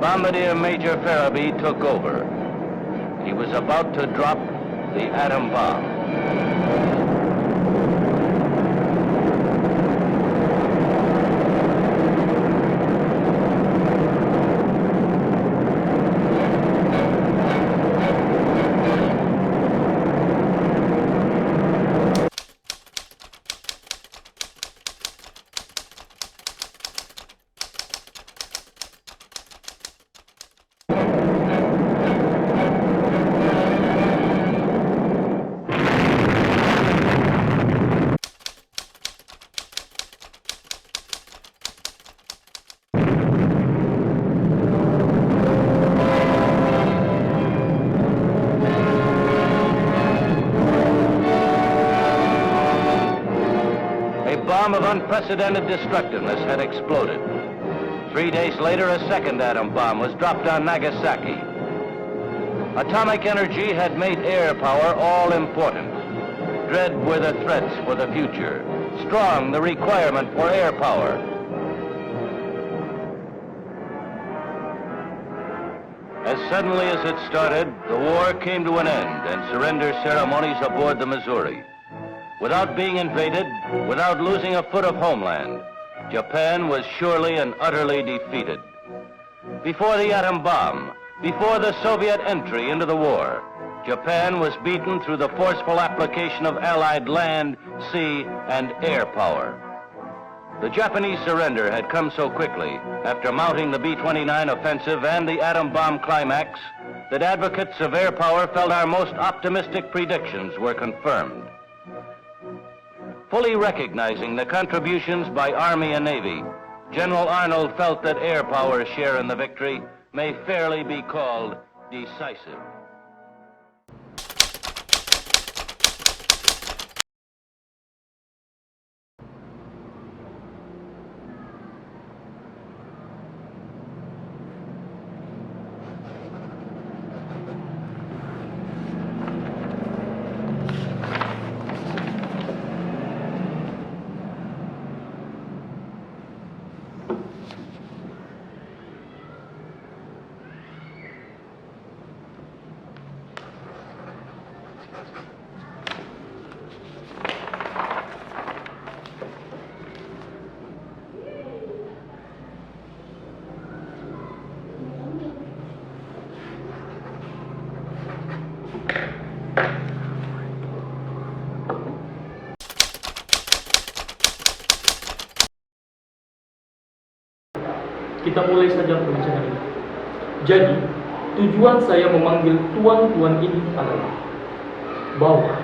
Bombardier Major Farabee took over. He was about to drop the atom bomb. A bomb of unprecedented destructiveness had exploded. 3 days later, a second atom bomb was dropped on Nagasaki. Atomic energy had made air power all important. Dread were the threats for the future. Strong the requirement for air power. As suddenly as it started, the war came to an end and surrender ceremonies aboard the Missouri. Without being invaded, without losing a foot of homeland, Japan was surely and utterly defeated. Before the atom bomb, before the Soviet entry into the war, Japan was beaten through the forceful application of Allied land, sea, and air power. The Japanese surrender had come so quickly after mounting the B-29 offensive and the atom bomb climax that advocates of air power felt our most optimistic predictions were confirmed. Fully recognizing the contributions by Army and Navy, General Arnold felt that air power's share in the victory may fairly be called decisive. Kita mulai saja perbincangan ini. Jadi, tujuan saya memanggil tuan-tuan ini adalah bahwa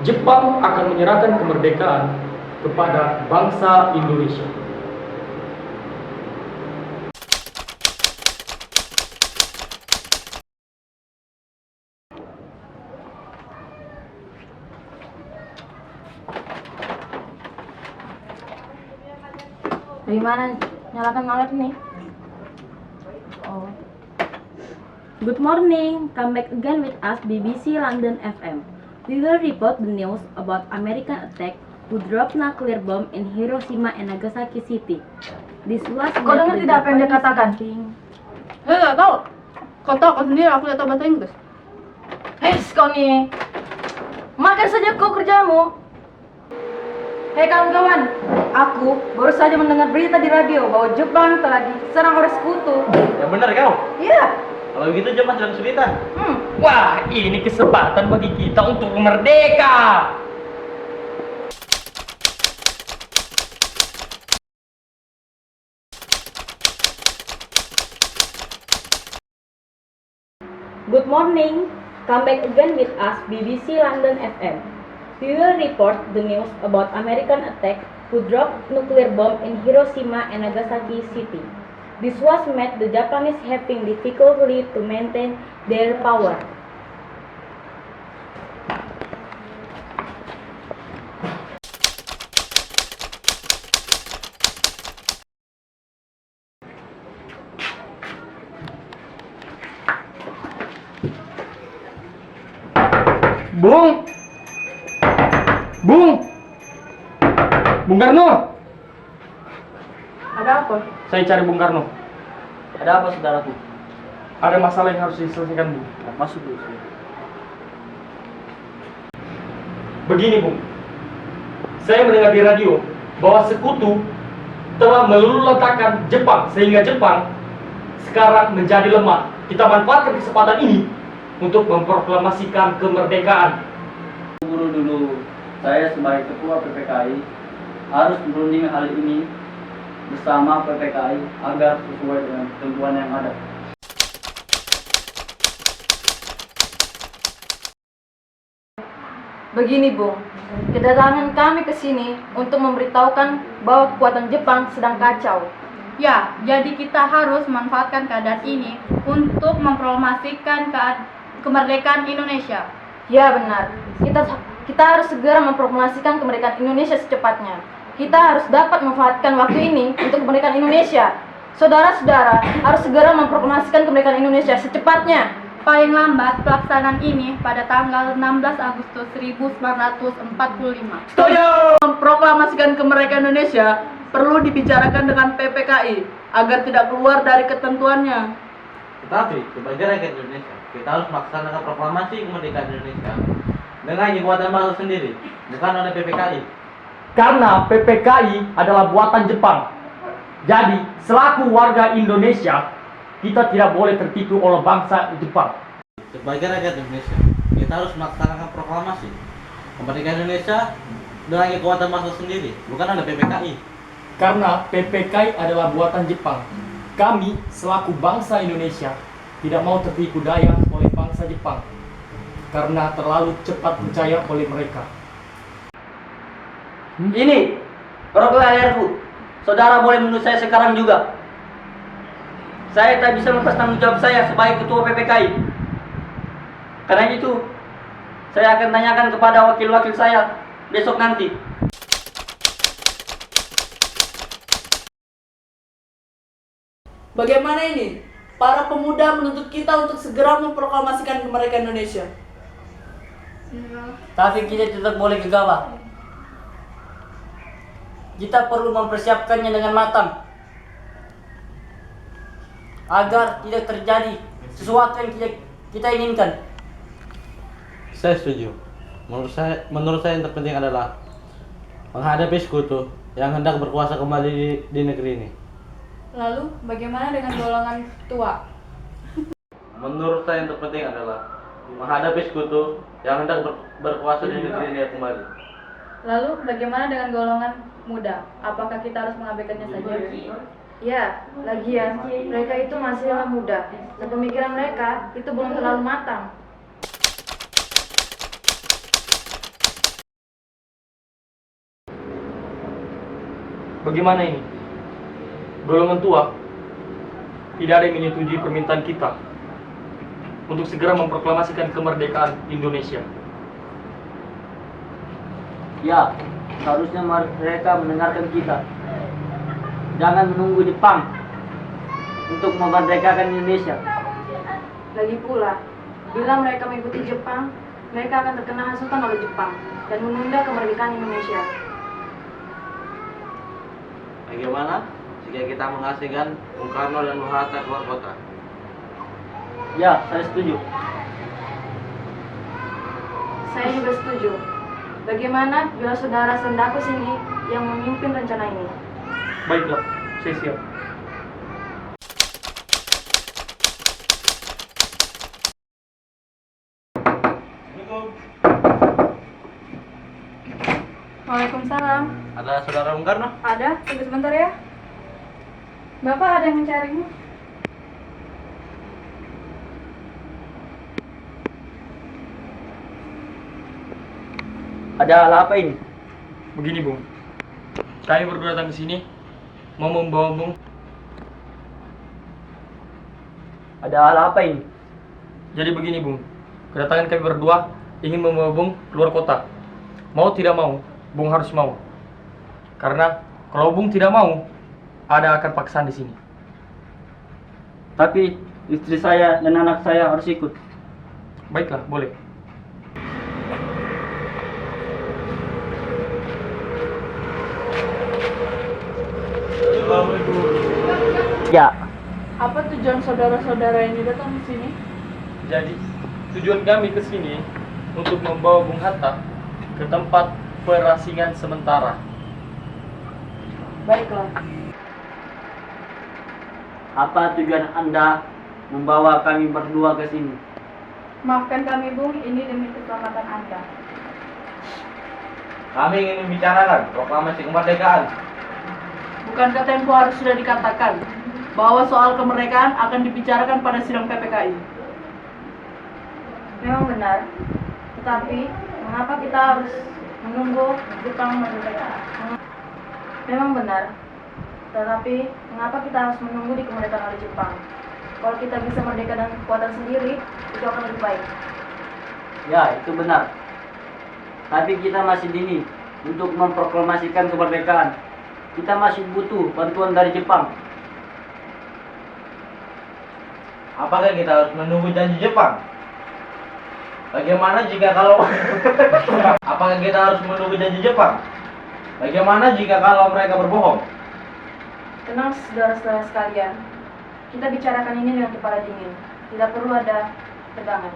Jepang akan menyerahkan kemerdekaan kepada bangsa Indonesia. Bagaimana? Nyalakan alat nih. Oh. Good morning. Come back again with us BBC London FM. We will report the news about American attack who dropped nuclear bomb in Hiroshima and Nagasaki City. This was Kau dengar tidak apa yang dia katakan? Saya nggak tahu. Kau tahu kau sendiri, aku tidak tahu bahasa Inggris. Hei, kau nih. Makan saja kau kerjamu. Hei kawan-kawan, aku baru saja mendengar berita di radio bahwa Jepang telah diserang oleh sekutu. Yang benar kau? Iya. Kalau begitu Jepang sedang kesulitan. Wah, ini kesempatan bagi kita untuk merdeka. Good morning. Come back again with us BBC London FM. We will report the news about American attack who dropped nuclear bomb in Hiroshima and Nagasaki City. This was made the Japanese having difficulty to maintain their power. Bung! Bung! Bung Karno! Ada apa? Saya cari Bung Karno. Ada apa saudaraku? Ada masalah yang harus diselesaikan, Bung. Masuk dulu. Begini, Bung. Saya mendengar di radio bahwa sekutu telah meluluh-lantakkan Jepang sehingga Jepang sekarang menjadi lemah. Kita manfaatkan kesempatan ini untuk memproklamasikan kemerdekaan. Guru dulu, saya sebagai ketua PPKI harus merunding hal ini bersama PPKI agar sesuai dengan ketentuan yang ada. Begini, Bung. Kedatangan kami ke sini untuk memberitahukan bahwa kekuatan Jepang sedang kacau. Ya, jadi kita harus memanfaatkan keadaan ini untuk mempromosikan kemerdekaan Indonesia. Ya, benar. Kita harus segera memproklamasikan kemerdekaan Indonesia secepatnya. Kita harus dapat memanfaatkan waktu ini untuk kemerdekaan Indonesia. Saudara-saudara harus segera memproklamasikan kemerdekaan Indonesia secepatnya. Paling lambat pelaksanaan ini pada tanggal 16 Agustus 1945. Setuju! Memproklamasikan kemerdekaan Indonesia perlu dibicarakan dengan PPKI agar tidak keluar dari ketentuannya. Tetapi sebagai rakyat Indonesia, kita harus melaksanakan proklamasi kemerdekaan Indonesia dengan kekuatan bangsa sendiri, bukan oleh PPKI. Karena PPKI adalah buatan Jepang. Jadi, selaku warga Indonesia, kita tidak boleh tertipu oleh bangsa Jepang. Sebagai rakyat Indonesia, kita harus melaksanakan proklamasi kemerdekaan Indonesia dengan kekuatan bangsa sendiri, bukan oleh PPKI. Karena PPKI adalah buatan Jepang. Kami, selaku bangsa Indonesia, tidak mau tertipu daya oleh bangsa Jepang. Karena terlalu cepat percaya oleh mereka. Ini proklamerku. Saudara boleh menuntut saya sekarang juga. Saya tak bisa melepas tanggung jawab saya sebagai ketua PPKI. Karena itu, saya akan tanyakan kepada wakil-wakil saya besok nanti. Bagaimana ini? Para pemuda menuntut kita untuk segera memproklamasikan kemerdekaan Indonesia. Tapi kita tetap boleh gegabah. Kita perlu mempersiapkannya dengan matang agar tidak terjadi sesuatu yang kita inginkan. Saya setuju. Menurut saya yang terpenting adalah menghadapi sekutu yang hendak berkuasa kembali di negeri ini. Lalu, bagaimana dengan golongan tua? Menurut saya yang terpenting adalah menghadapi sekutu yang hendak berkuasa di negeri ini kembali. Lalu, bagaimana dengan golongan muda? Apakah kita harus mengabaikannya saja? Ya, lagian mereka itu masihlah muda dan pemikiran mereka itu belum terlalu matang. Bagaimana ini? Golongan tua tidak ada yang menyetujui permintaan kita untuk segera memproklamasikan kemerdekaan Indonesia. Ya, seharusnya mereka mendengarkan kita. Jangan menunggu Jepang untuk memerdekakan Indonesia. Lagi pula, bila mereka mengikuti Jepang, mereka akan terkena hasutan oleh Jepang dan menunda kemerdekaan Indonesia. Bagaimana jika kita mengasingkan Bung Karno dan Bung Hatta keluar kota? Ya, saya setuju. Saya juga setuju. Bagaimana bila saudara Sendaku sini yang memimpin rencana ini? Baiklah, saya siap. Waalaikumsalam. Ada saudara Bung Karno? Ada? Tunggu sebentar ya. Bapak ada yang mencarimu. Ada hal apa ini? Begini, Bung. Kami berdua datang ke sini mau membawa Bung. Ada hal apa ini? Jadi begini, Bung. Kedatangan kami berdua ingin membawa Bung keluar kota. Mau tidak mau, Bung harus mau. Karena kalau Bung tidak mau, ada akan paksaan di sini. Tapi istri saya dan anak saya harus ikut. Baiklah, boleh. Ya, Apa tujuan saudara-saudara ini datang ke sini? Jadi, tujuan kami ke sini untuk membawa Bung Hatta ke tempat perasingan sementara. Baiklah. Apa tujuan Anda membawa kami berdua ke sini? Maafkan kami, Bung, ini demi keselamatan Anda. Kami ingin membicarakan proklamasi kemerdekaan. Bukankah tempo hari sudah dikatakan bahwa soal kemerdekaan akan dibicarakan pada sidang PPKI? Memang benar, tetapi mengapa kita harus menunggu Jepang merdeka? Memang benar, tetapi mengapa kita harus menunggu di kemerdekaan oleh Jepang? Kalau kita bisa merdeka dengan kekuatan sendiri, itu akan lebih baik. Ya, itu benar. Tapi kita masih dini untuk memproklamasikan kemerdekaan. Kita masih butuh bantuan dari Jepang. Apakah kita harus menunggu janji Jepang? Bagaimana jika kalau apakah kita harus menunggu janji Jepang? Bagaimana jika kalau mereka berbohong? Tenang, saudara-saudara sekalian. Kita bicarakan ini dengan kepala dingin. Tidak perlu ada tegangan.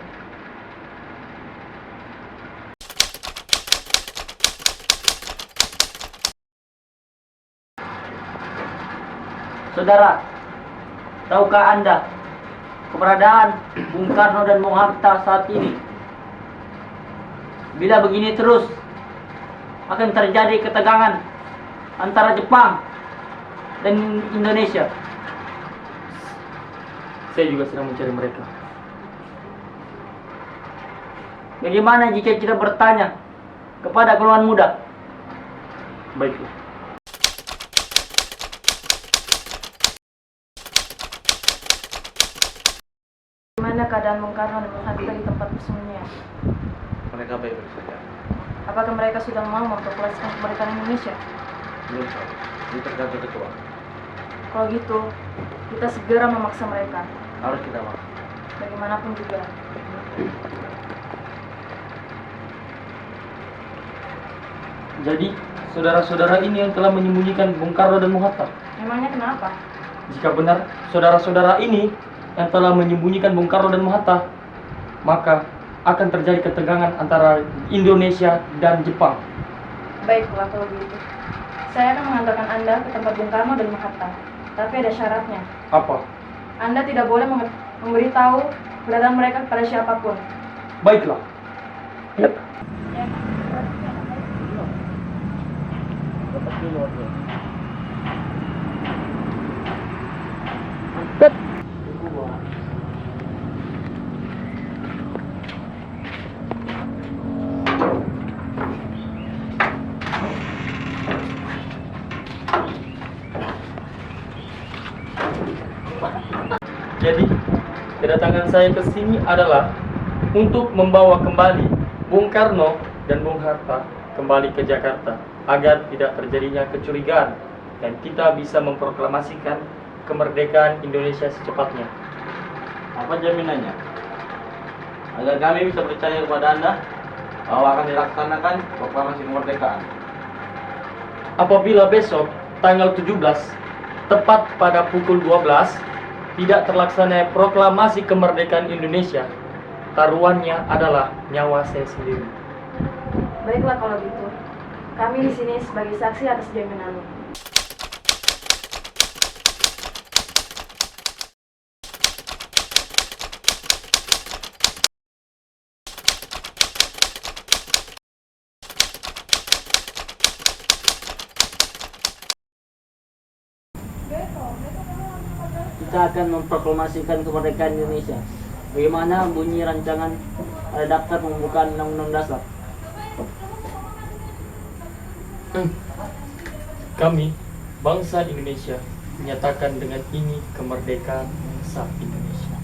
Saudara, tahukah Anda keberadaan Bung Karno dan Bung Hatta saat ini? Bila begini terus, akan terjadi ketegangan antara Jepang dan Indonesia. Saya juga sedang mencari mereka. Bagaimana jika kita bertanya kepada golongan muda? Baiklah. Bagaimana keadaan Bung Karno dan Bung Hatta di tempat persembunyian? Mereka baik-baik saja. Apakah mereka sudah mau memproklamasikan kemerdekaan Indonesia? Belum tahu. Itu tergantung ketua. Kalau gitu, kita segera memaksa mereka. Harus kita maksa. Bagaimanapun juga. Jadi, saudara-saudara ini yang telah menyembunyikan Bung Karno dan Bung Hatta. Memangnya kenapa? Jika benar saudara-saudara ini yang telah menyembunyikan Bung Karno dan Bung Hatta, maka akan terjadi ketegangan antara Indonesia dan Jepang. Baiklah kalau begitu. Saya akan mengantarkan Anda ke tempat Bung Karno dan Bung Hatta. Tapi ada syaratnya. Apa? Anda tidak boleh memberitahu keberadaan mereka kepada siapapun. Baiklah. Jadi, kedatangan saya ke sini adalah untuk membawa kembali Bung Karno dan Bung Hatta kembali ke Jakarta agar tidak terjadinya kecurigaan dan kita bisa memproklamasikan kemerdekaan Indonesia secepatnya. Apa jaminannya? Agar kami bisa percaya kepada Anda bahwa akan dilaksanakan proklamasi kemerdekaan. Apabila besok tanggal 17 tepat pada pukul 12 tidak terlaksana proklamasi kemerdekaan Indonesia, taruhannya adalah nyawa saya sendiri. Baiklah kalau gitu. Kami di sini sebagai saksi atas jaminanmu. Kita akan memproklamasikan kemerdekaan Indonesia. Bagaimana bunyi rancangan redaktor pembukaan Undang-Undang Dasar? Kami, bangsa Indonesia, menyatakan dengan ini kemerdekaan bangsa Indonesia.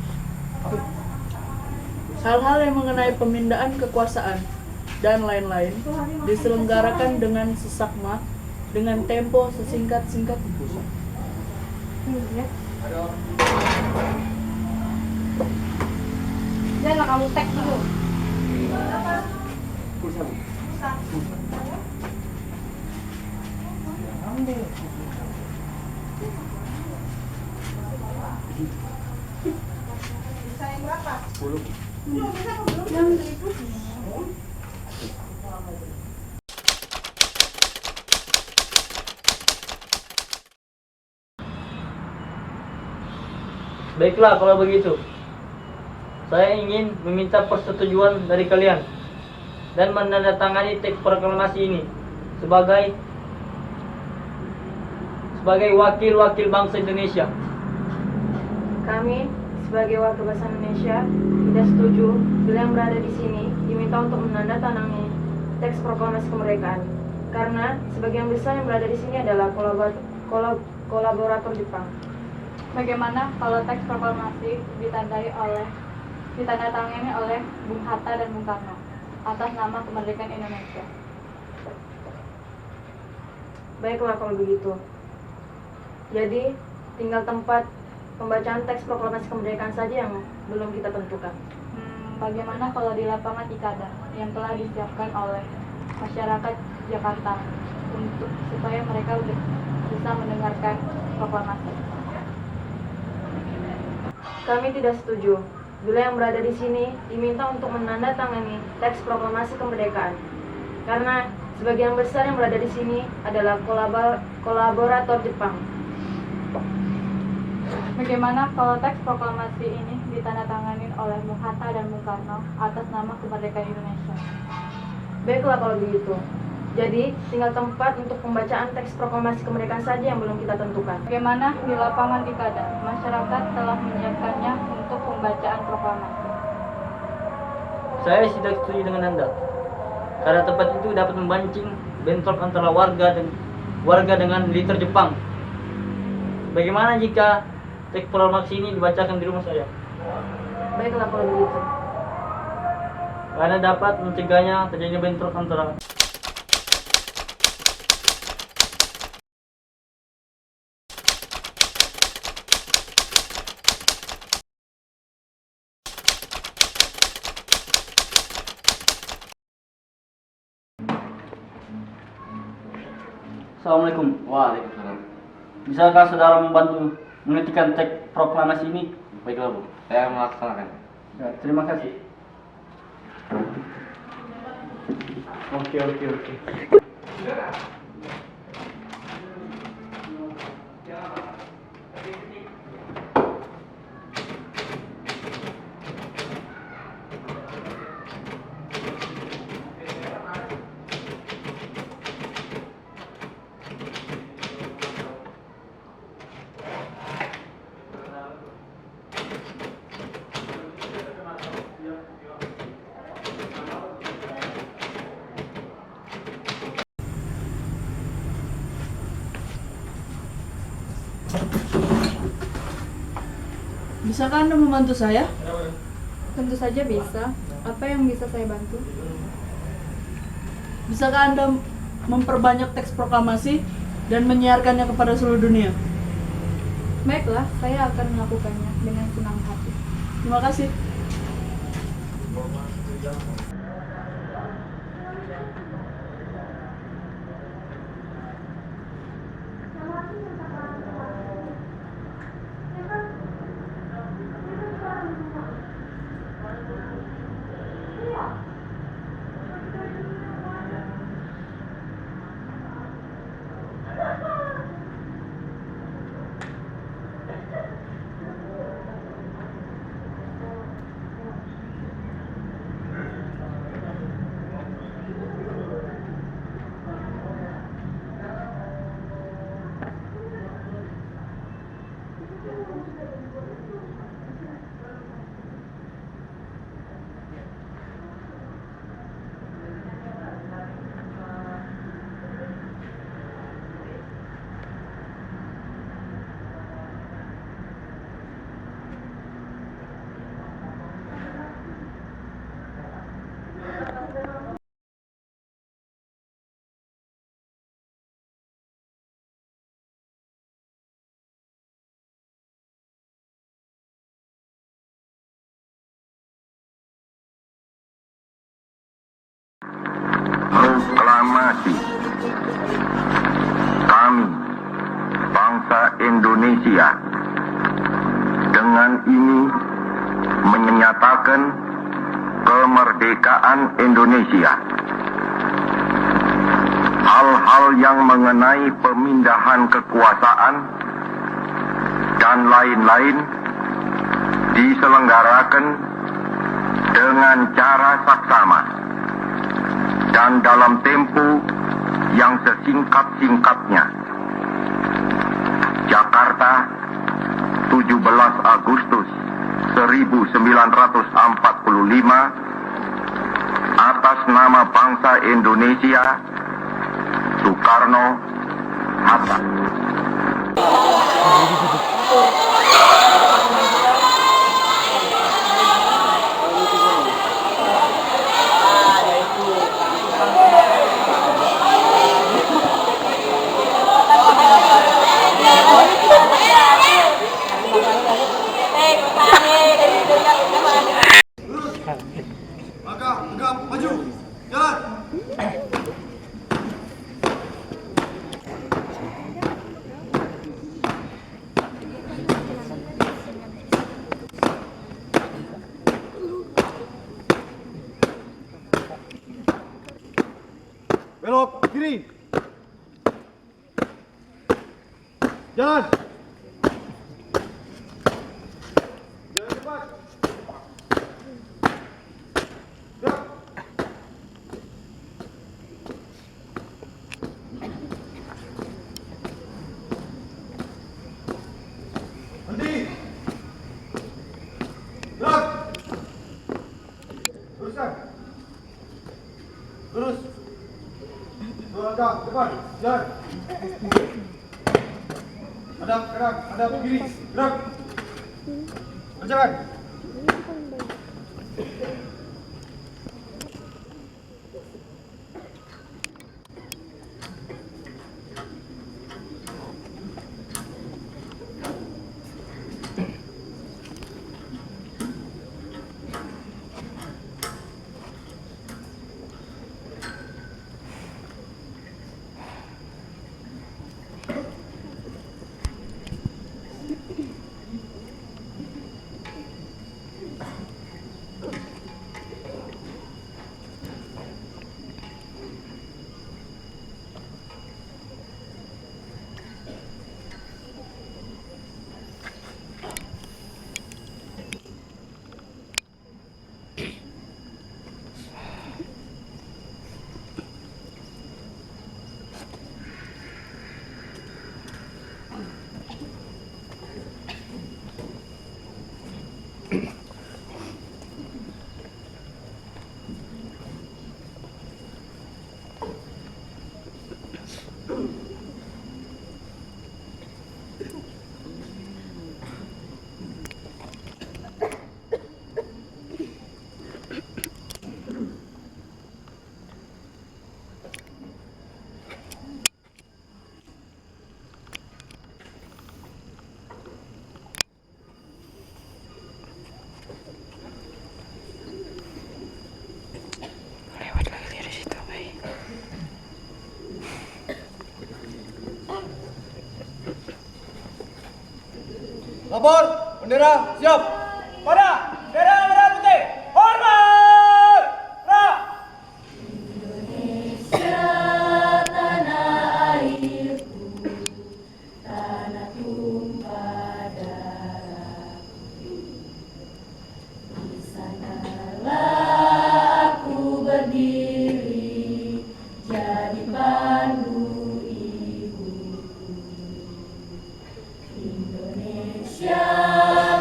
Hal-hal yang mengenai pemindahan kekuasaan dan lain-lain diselenggarakan dengan sesakma dengan tempo sesingkat-singkatnya. Jangan kamu tag dulu. Baiklah kalau begitu. Saya ingin meminta persetujuan dari kalian dan menandatangani teks proklamasi ini sebagai wakil-wakil bangsa Indonesia. Kami sebagai wakil bangsa Indonesia tidak setuju bila yang berada di sini diminta untuk menandatangani teks proklamasi kemerdekaan. Karena sebagian besar yang berada di sini adalah kolaborator Jepang. Bagaimana kalau teks proklamasi ditandatangani oleh Bung Hatta dan Bung Karno atas nama kemerdekaan Indonesia? Baiklah kalau begitu. Jadi, tinggal tempat pembacaan teks proklamasi kemerdekaan saja yang belum kita tentukan. Bagaimana kalau di lapangan Ikada yang telah disiapkan oleh masyarakat Jakarta supaya mereka bisa mendengarkan proklamasi? Kami tidak setuju bila yang berada di sini diminta untuk menandatangani teks proklamasi kemerdekaan. Karena sebagian besar yang berada di sini adalah kolaborator Jepang. Bagaimana kalau teks proklamasi ini ditandatangani oleh Bung Hatta dan Bung Karno atas nama kemerdekaan Indonesia? Baiklah kalau begitu. Jadi, tinggal tempat untuk pembacaan teks proklamasi kemerdekaan saja yang belum kita tentukan. Bagaimana di lapangan Ikada masyarakat telah menyiapkannya untuk pembacaan proklamasi? Saya tidak setuju dengan Anda. Karena tempat itu dapat memancing bentrok antara warga dengan militer Jepang. Bagaimana jika teks proklamasi ini dibacakan di rumah saya? Baiklah kalau begitu. Karena dapat mencegahnya terjadinya bentrok antara Assalamualaikum. Waalaikumsalam. Bisakah saudara membantu mengetikkan teks proklamasi ini? Baiklah Bu, saya akan melaksanakan. Ya, terima kasih. Oke. Bisakah Anda membantu saya? Tentu saja bisa. Apa yang bisa saya bantu? Bisakah Anda memperbanyak teks proklamasi dan menyiarkannya kepada seluruh dunia? Baiklah, saya akan melakukannya dengan senang hati. Terima kasih. Proklamasi kami, bangsa Indonesia, dengan ini menyatakan kemerdekaan Indonesia. Hal-hal yang mengenai pemindahan kekuasaan dan lain-lain diselenggarakan dengan cara saksama dan dalam tempo yang sesingkat-singkatnya. Jakarta, 17 Agustus 1945, atas nama bangsa Indonesia, Soekarno-Hatta. Langkah tegap maju, jalan. Belok kiri. Jalan. Jalan cepat. Gerak. Berhenti. Gerak. Luruskan. Lurus. Dua langkah depan. Jalan. Hadap kanan, hadap kiri. Gerak. Berjalan. Lapor, bendera siap. Pada bendera merah putih. Hormat. Ra. Indonesia tanah airku, tanah tumpah darahku. Di sanalah aku berdiri, jadi pandu ibuku. Indonesia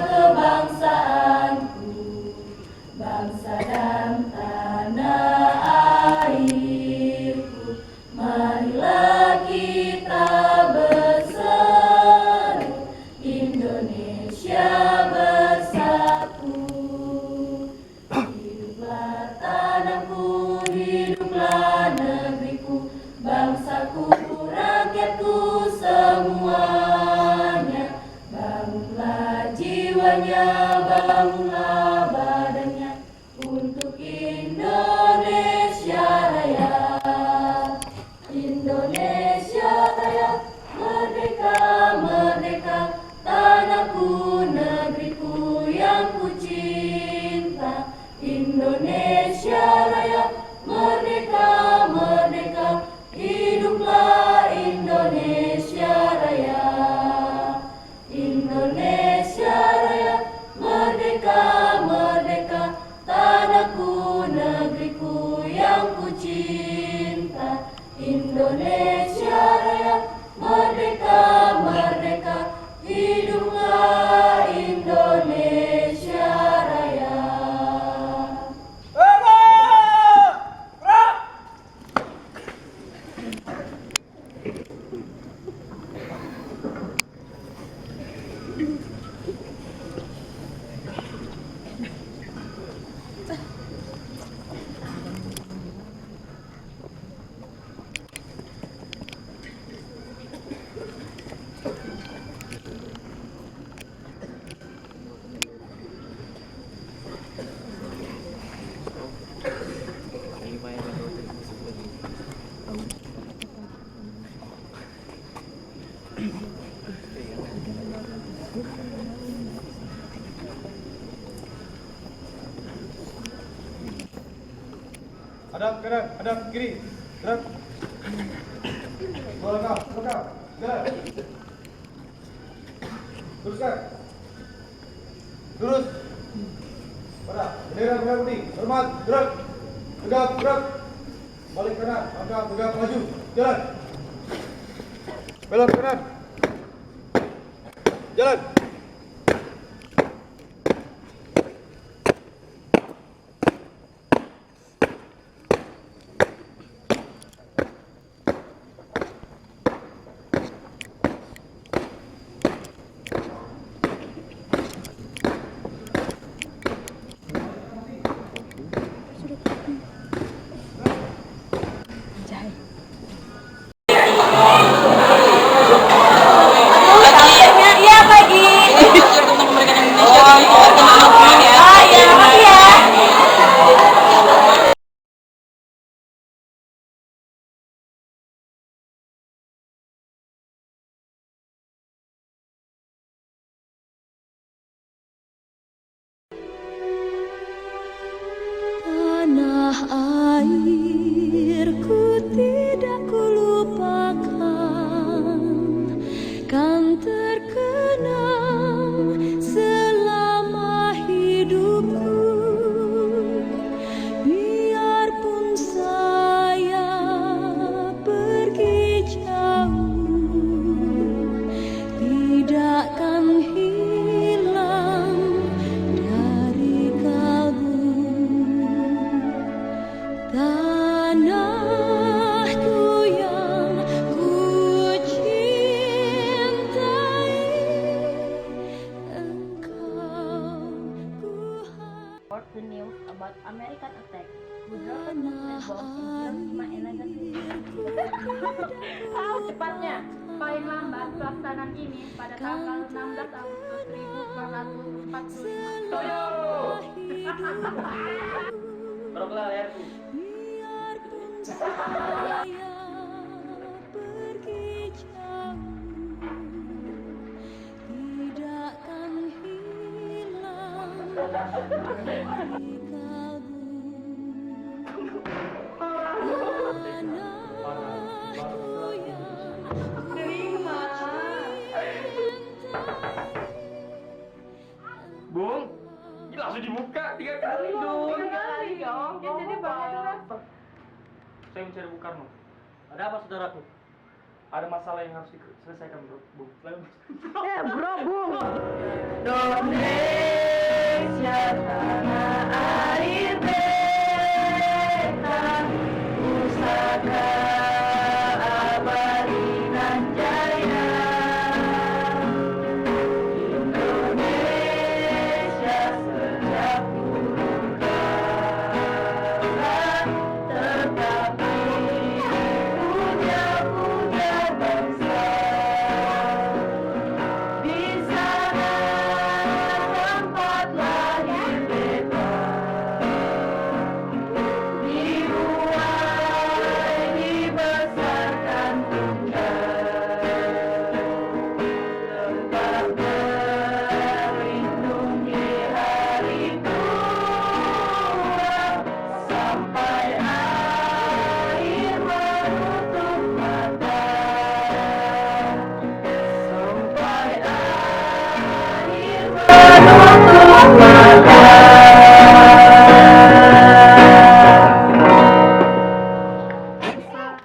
kebangsaanku, bangsa dan tanah airku. Marilah kita berseru, Indonesia bersatu. Hiduplah tanahku, hiduplah negeriku, bangsaku, rakyatku semuanya. Bangunlah jiwanya, bangunlah badannya untuk Indonesia Raya. Indonesia Raya, merdeka, merdeka, tanahku, negeriku yang ku cinta. Indonesia hadap kanan, hadap kiri. Gerak. Dua langkah, belakang. Jalan. Teruskan. Lurus. Pada bendera merah putih. Hormat, gerak. Tegap, gerak. Balik kanan, langkah, tegap, maju. Jalan. Belok kanan. Jalan. Tanah airku tidak kulupakan, kan terkenang selama hidupku. Biarpun saya pergi jauh, tidakkan hilang dari kalbu. Tanahku yang ku cintai, engkau ku Report the news about American attack who dropped a nuclear bomb in Hiroshima and Nagasaki. Cepatnya, paling lambat pelaksanaan ini pada tanggal 16 Agustus 1445. Beroklah leherku. biarpun saya pergi jauh, tidakkan hilang dari kalbu. Tanahku yang Bung, ini langsung dibuka 3 kali dong. Jadi berapa? Saya mencari Bung Karno. Ada apa saudaraku? Ada masalah yang harus diselesaikan, bro. Bung. Indonesia tanah air